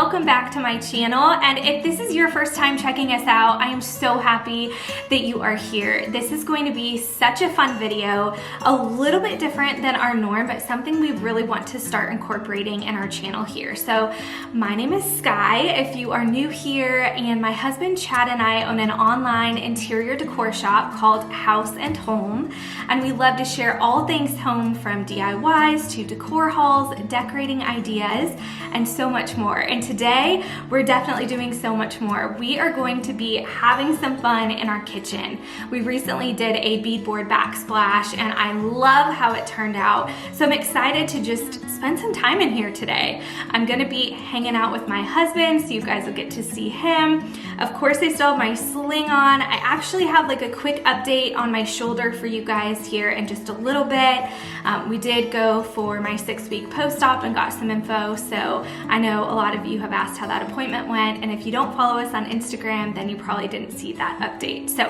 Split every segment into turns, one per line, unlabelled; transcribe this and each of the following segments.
welcome back to my channel. And if this is your first time checking us out, I am so happy that you are here. This is going to be such a fun video, a little bit different than our norm, but something we really want to start incorporating in our channel here. So my name is Sky, if you are new here, and my husband Chad and I own an online interior decor shop called House Holm, and we love to share all things home, from DIYs to decor hauls, decorating ideas, and so much more. And today we're definitely doing so much more. We are going to be having some fun in our kitchen. We recently did a beadboard backsplash and I love how it turned out. So I'm excited to just spend some time in here today. I'm gonna be hanging out with my husband, so you guys will get to see him. Of course, I still have my sling on. I actually have like a quick update on my shoulder for you guys here in just a little bit. We did go for my 6-week post-op and got some info, so I know a lot of you have asked how that appointment went, and if you don't follow us on Instagram, then you probably didn't see that update. So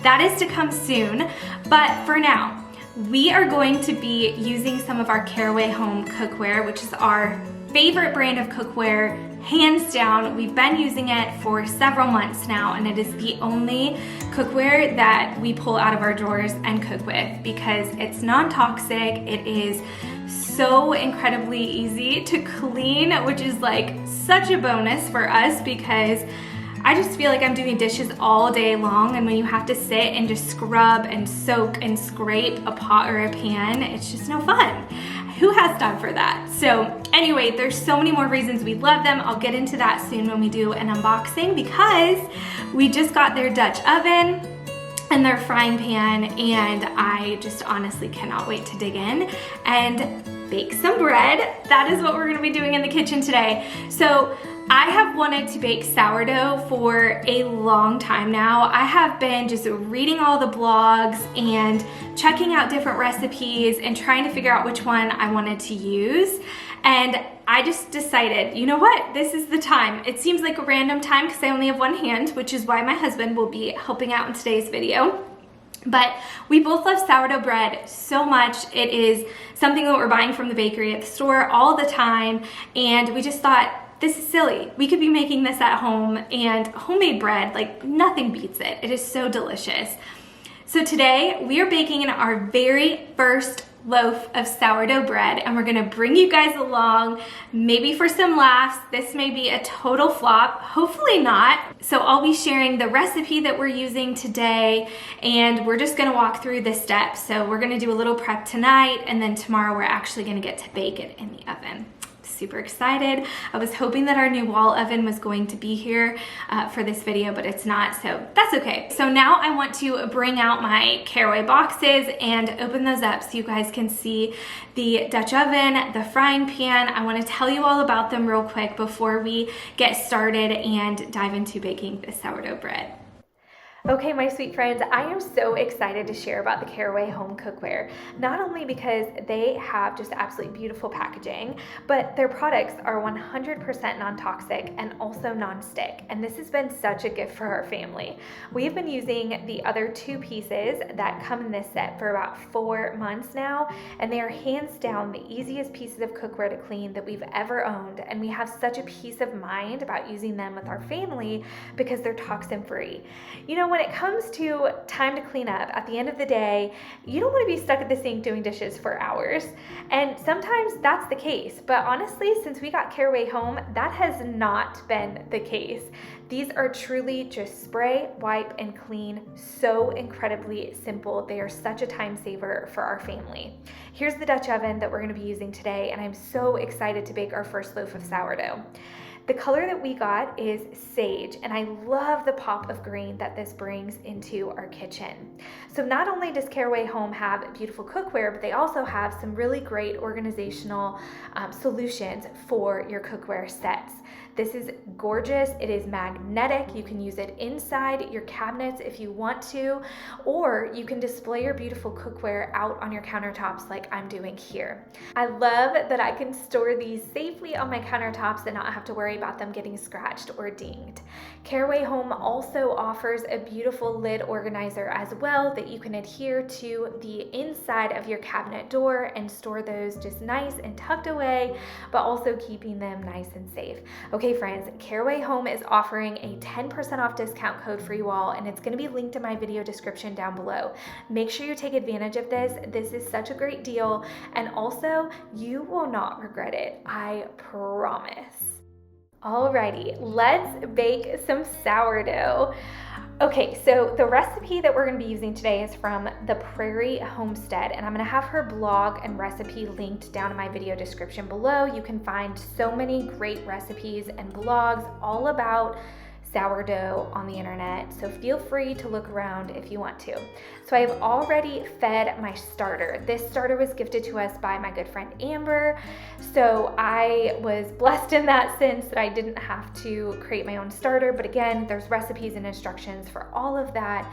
that is to come soon, but for now, we are going to be using some of our Caraway home cookware, which is our favorite brand of cookware, hands down. We've been using it for several months now, and it is the only cookware that we pull out of our drawers and cook with because it's non-toxic. It is so incredibly easy to clean, which is like such a bonus for us because I just feel like I'm doing dishes all day long, and when you have to sit and just scrub and soak and scrape a pot or a pan, it's just no fun. Who has time for that? So anyway, there's so many more reasons we love them. I'll get into that soon when we do an unboxing, because we just got their Dutch oven and their frying pan, and I just honestly cannot wait to dig in and bake some bread. That is what we're gonna be doing in the kitchen today. So I have wanted to bake sourdough for a long time now. I have been just reading all the blogs and checking out different recipes and trying to figure out which one I wanted to use. And I just decided, you know what, this is the time. It seems like a random time because I only have one hand, which is why my husband will be helping out in today's video. But we both love sourdough bread so much. It is something that we're buying from the bakery at the store all the time. And we just thought, this is silly. We could be making this at home, and homemade bread, like nothing beats it. It is so delicious. So today we are baking our very first loaf of sourdough bread, and we're gonna bring you guys along, maybe for some laughs. This may be a total flop, hopefully not. So I'll be sharing the recipe that we're using today, and we're just gonna walk through the steps. So we're gonna do a little prep tonight, and then tomorrow we're actually gonna get to bake it in the oven. Super excited. I was hoping that our new wall oven was going to be here for this video, but it's not, so that's okay. So now I want to bring out my Caraway boxes and open those up so you guys can see the Dutch oven, the frying pan. I want to tell you all about them real quick before we get started and dive into baking the sourdough bread. Okay, my sweet friends, I am so excited to share about the Caraway home cookware, not only because they have just absolutely beautiful packaging, but their products are 100% non-toxic and also non-stick, and this has been such a gift for our family. We've been using the other 2 pieces that come in this set for about 4 months now, and they are hands down the easiest pieces of cookware to clean that we've ever owned, and we have such a peace of mind about using them with our family because they're toxin-free. You know, when it comes to time to clean up, at the end of the day, you don't want to be stuck at the sink doing dishes for hours. And sometimes that's the case, but honestly, since we got Caraway home, that has not been the case. These are truly just spray, wipe, and clean. So incredibly simple. They are such a time saver for our family. Here's the Dutch oven that we're going to be using today, and I'm so excited to bake our first loaf of sourdough. The color that we got is sage, and I love the pop of green that this brings into our kitchen. So not only does Caraway home have beautiful cookware, but they also have some really great organizational solutions for your cookware sets. This is gorgeous. It is magnetic. You can use it inside your cabinets if you want to, or you can display your beautiful cookware out on your countertops like I'm doing here. I love that I can store these safely on my countertops and not have to worry about them getting scratched or dinged. Caraway home also offers a beautiful lid organizer as well that you can adhere to the inside of your cabinet door and store those just nice and tucked away, but also keeping them nice and safe. Okay friends, Caraway Home is offering a 10% off discount code for you all, and it's going to be linked in my video description down below. Make sure you take advantage of this. This is such a great deal, and also you will not regret it, I promise. Alrighty, let's bake some sourdough. Okay, so the recipe that we're going to be using today is from the Prairie Homestead, and I'm going to have her blog and recipe linked down in my video description below. You can find so many great recipes and blogs all about sourdough on the internet, so feel free to look around if you want to. So I've already fed my starter. This starter was gifted to us by my good friend Amber, so I was blessed in that sense that I didn't have to create my own starter, but again, there's recipes and instructions for all of that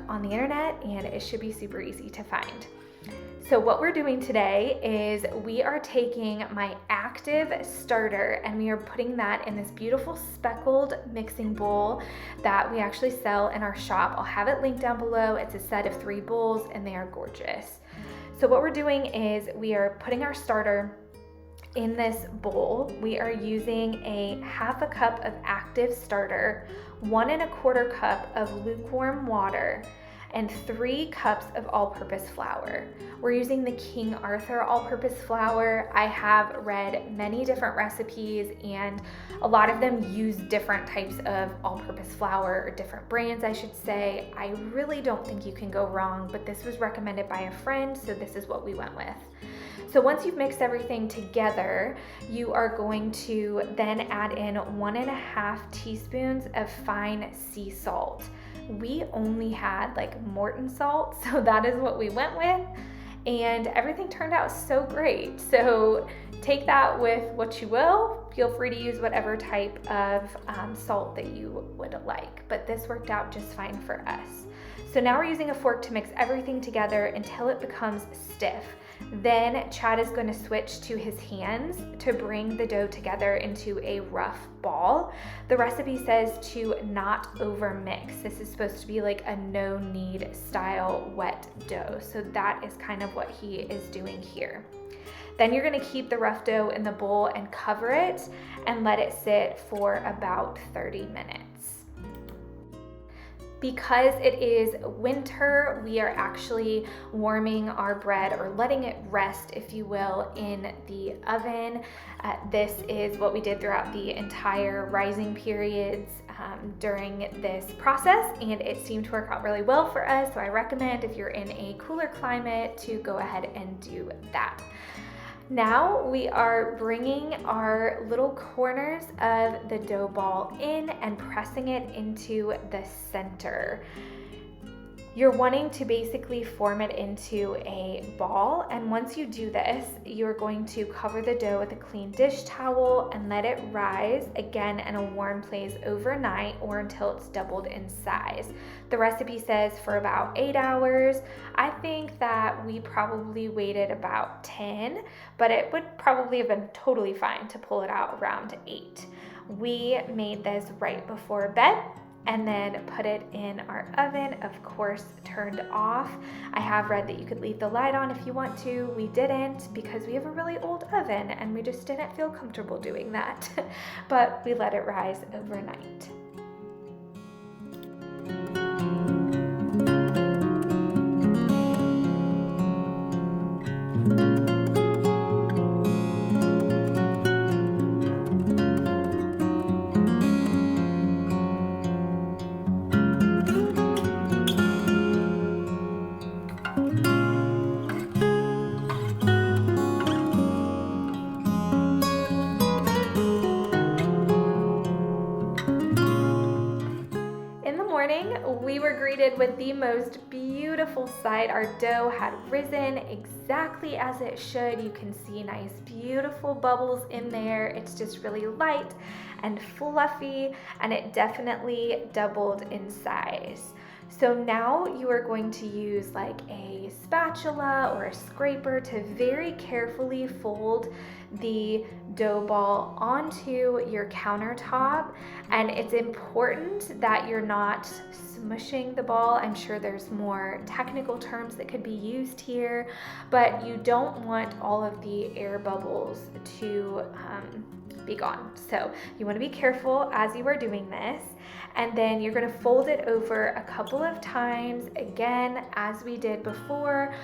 on the internet, and it should be super easy to find. So what we're doing today is we are taking my active starter and we are putting that in this beautiful speckled mixing bowl that we actually sell in our shop. I'll have it linked down below. It's a set of 3 bowls and they are gorgeous. So what we're doing is we are putting our starter in this bowl. We are using a 1/2 cup of active starter, 1 1/4 cup of lukewarm water, and 3 cups of all-purpose flour. We're using the King Arthur all-purpose flour. I have read many different recipes and a lot of them use different types of all-purpose flour, or different brands I should say. I really don't think you can go wrong, but this was recommended by a friend, so this is what we went with. So once you've mixed everything together, you are going to then add in 1 1/2 teaspoons of fine sea salt. We only had like Morton salt, so that is what we went with, and everything turned out so great. So take that with what you will. Feel free to use whatever type of salt that you would like, but this worked out just fine for us. So now we're using a fork to mix everything together until it becomes stiff. Then Chad is going to switch to his hands to bring the dough together into a rough ball. The recipe says to not over mix. This is supposed to be like a no knead style wet dough. So that is kind of what he is doing here. Then you're going to keep the rough dough in the bowl and cover it and let it sit for about 30 minutes. Because it is winter, we are actually warming our bread, or letting it rest, if you will, in the oven. This is what we did throughout the entire rising periods during this process, and it seemed to work out really well for us. So I recommend, if you're in a cooler climate, to go ahead and do that. Now we are bringing our little corners of the dough ball in and pressing it into the center. You're wanting to basically form it into a ball, and once you do this, you're going to cover the dough with a clean dish towel and let it rise again in a warm place overnight or until it's doubled in size. The recipe says for about 8 hours. I think that we probably waited about 10, but it would probably have been totally fine to pull it out around 8. We made this right before bed and then put it in our oven, of course turned off. I have read that you could leave the light on if you want to. We didn't, because we have a really old oven and we just didn't feel comfortable doing that. But we let it rise overnight. We were greeted with the most beautiful sight. Our dough had risen exactly as it should. You can see nice, beautiful bubbles in there. It's just really light and fluffy, and it definitely doubled in size. So now you are going to use like a spatula or a scraper to very carefully fold the dough ball onto your countertop. And it's important that you're not smushing the ball. I'm sure there's more technical terms that could be used here, but you don't want all of the air bubbles to be gone. So you want to be careful as you are doing this. And then you're going to fold it over a couple of times, again, as we did before,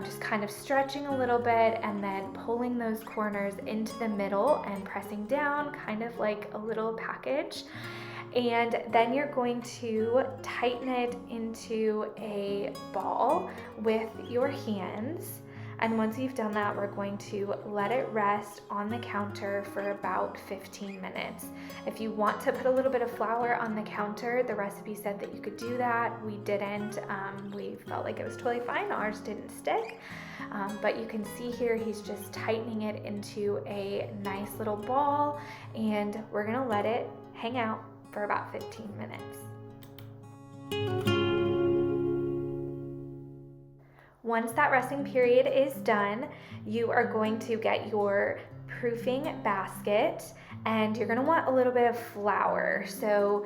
just kind of stretching a little bit and then pulling those corners into the middle and pressing down, kind of like a little package. And then you're going to tighten it into a ball with your hands. And once you've done that, we're going to let it rest on the counter for about 15 minutes. If you want to put a little bit of flour on the counter, the recipe said that you could do that. We didn't. We felt like it was totally fine. Ours didn't stick. But you can see here, he's just tightening it into a nice little ball, and we're gonna let it hang out for about 15 minutes. Once that resting period is done, you are going to get your proofing basket, and you're gonna want a little bit of flour. So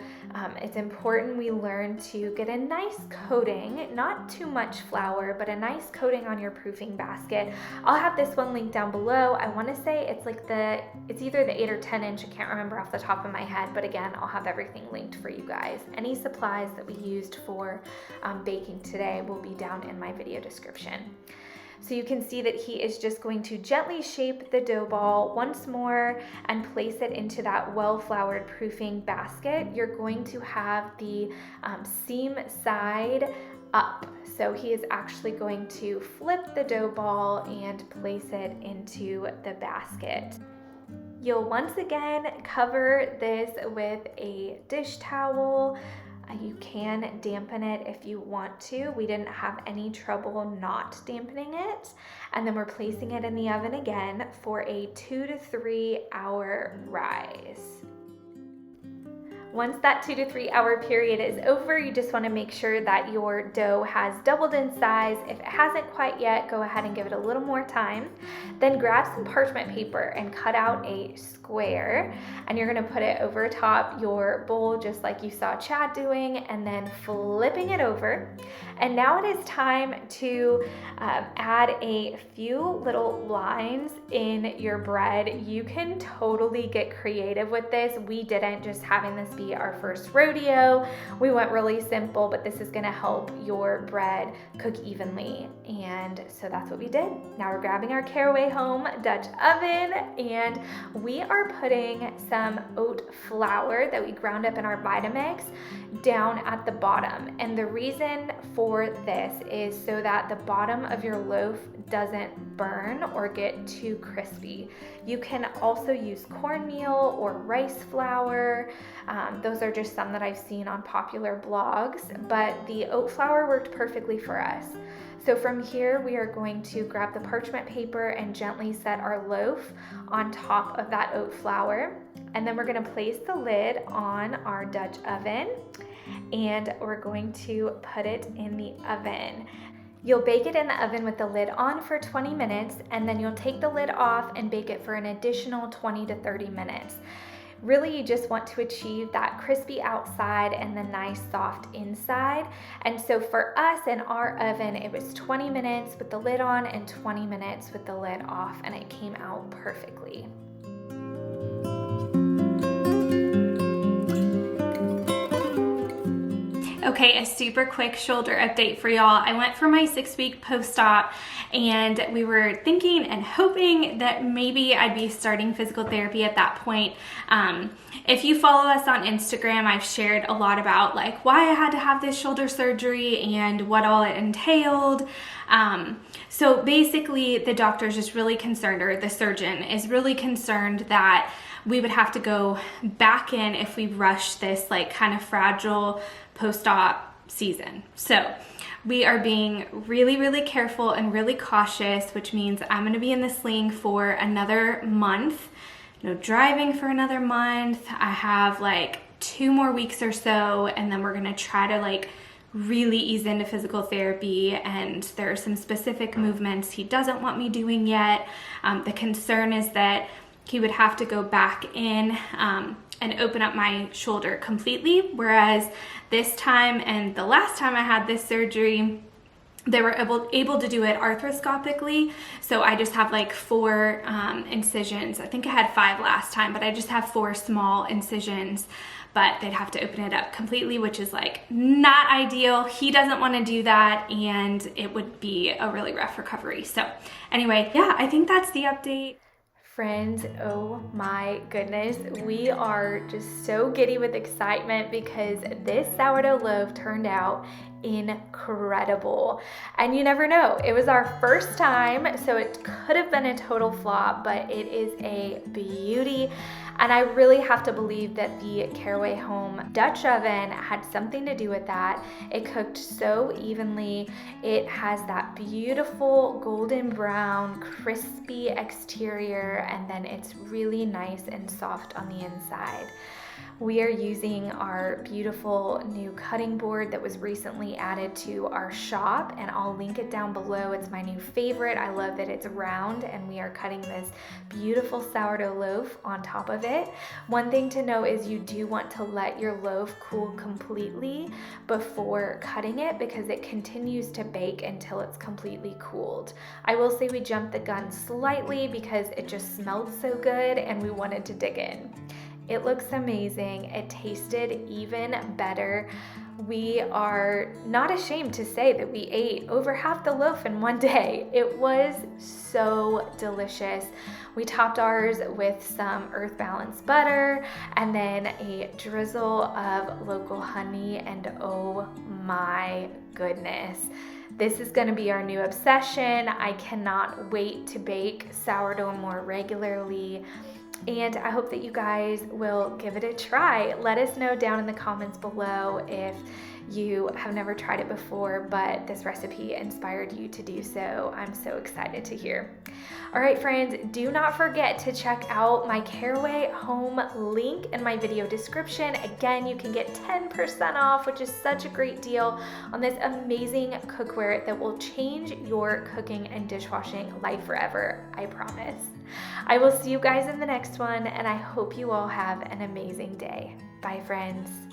it's important we learn to get a nice coating, not too much flour, but a nice coating on your proofing basket. I'll have this one linked down below. I wanna say it's either the 8 or 10 inch, I can't remember off the top of my head, but again, I'll have everything linked for you guys. Any supplies that we used for baking today will be down in my video description. So you can see that he is just going to gently shape the dough ball once more and place it into that well-floured proofing basket. You're going to have the seam side up. So he is actually going to flip the dough ball and place it into the basket. You'll once again cover this with a dish towel. You can dampen it if you want to. We didn't have any trouble not dampening it. And then we're placing it in the oven again for a 2 to 3 hour rise. Once that 2 to 3 hour period is over, you just want to make sure that your dough has doubled in size. If it hasn't quite yet, go ahead and give it a little more time. Then grab some parchment paper and cut out a square, and you're going to put it over top your bowl just like you saw Chad doing, and then flipping it over. And now it is time to add a few little lines in your bread. You can totally get creative with this. We didn't, just having this be our first rodeo. We went really simple, but this is gonna help your bread cook evenly. And so that's what we did. Now we're grabbing our Caraway Home Dutch oven, and we are putting some oat flour that we ground up in our Vitamix down at the bottom. And the reason for this is so that the bottom of your loaf doesn't burn or get too crispy. You can also use cornmeal or rice flour. Those are just some that I've seen on popular blogs, but the oat flour worked perfectly for us. So from here, we are going to grab the parchment paper and gently set our loaf on top of that oat flour. And then we're gonna place the lid on our Dutch oven, and we're going to put it in the oven. You'll bake it in the oven with the lid on for 20 minutes, and then you'll take the lid off and bake it for an additional 20 to 30 minutes. Really, you just want to achieve that crispy outside and the nice soft inside. And so for us in our oven, it was 20 minutes with the lid on and 20 minutes with the lid off, and it came out perfectly. Okay, a super quick shoulder update for y'all. I went for my 6-week post-op, and we were thinking and hoping that maybe I'd be starting physical therapy at that point. If you follow us on Instagram, I've shared a lot about like why I had to have this shoulder surgery and what all it entailed. So basically the doctor's just really concerned, or the surgeon is really concerned, that we would have to go back in if we rush this like kind of fragile post-op season. So we are being really, really careful and really cautious, which means I'm gonna be in the sling for another month, no driving for another month. I have like 2 more weeks or so, and then we're gonna try to like really ease into physical therapy, and there are some specific movements he doesn't want me doing yet. The concern is that he would have to go back in and open up my shoulder completely, whereas this time and the last time I had this surgery, they were able to do it arthroscopically. So I just have like 4 incisions. I think I had 5 last time, but I just have 4 small incisions, but they'd have to open it up completely, which is like not ideal. He doesn't want to do that, and it would be a really rough recovery. So anyway, yeah, I think that's the update. Friends, oh my goodness, we are just so giddy with excitement because this sourdough loaf turned out incredible. And you never know, it was our first time, so it could have been a total flop, but it is a beauty. And I really have to believe that the Caraway Home Dutch oven had something to do with that. It cooked so evenly. It has that beautiful golden brown, crispy exterior, and then it's really nice and soft on the inside. We are using our beautiful new cutting board that was recently added to our shop, and I'll link it down below. It's my new favorite. I love that it's round, and we are cutting this beautiful sourdough loaf on top of it. One thing to know is you do want to let your loaf cool completely before cutting it, because it continues to bake until it's completely cooled. I will say we jumped the gun slightly because it just smelled so good and we wanted to dig in. It looks amazing. It tasted even better. We are not ashamed to say that we ate over half the loaf in one day. It was so delicious. We topped ours with some Earth Balance butter and then a drizzle of local honey, and oh my goodness. This is going to be our new obsession. I cannot wait to bake sourdough more regularly. And I hope that you guys will give it a try. Let us know down in the comments below if you have never tried it before, but this recipe inspired you to do so. I'm so excited to hear. All right, friends, do not forget to check out my Caraway Home link in my video description. Again, you can get 10% off, which is such a great deal on this amazing cookware that will change your cooking and dishwashing life forever, I promise. I will see you guys in the next one, and I hope you all have an amazing day. Bye, friends.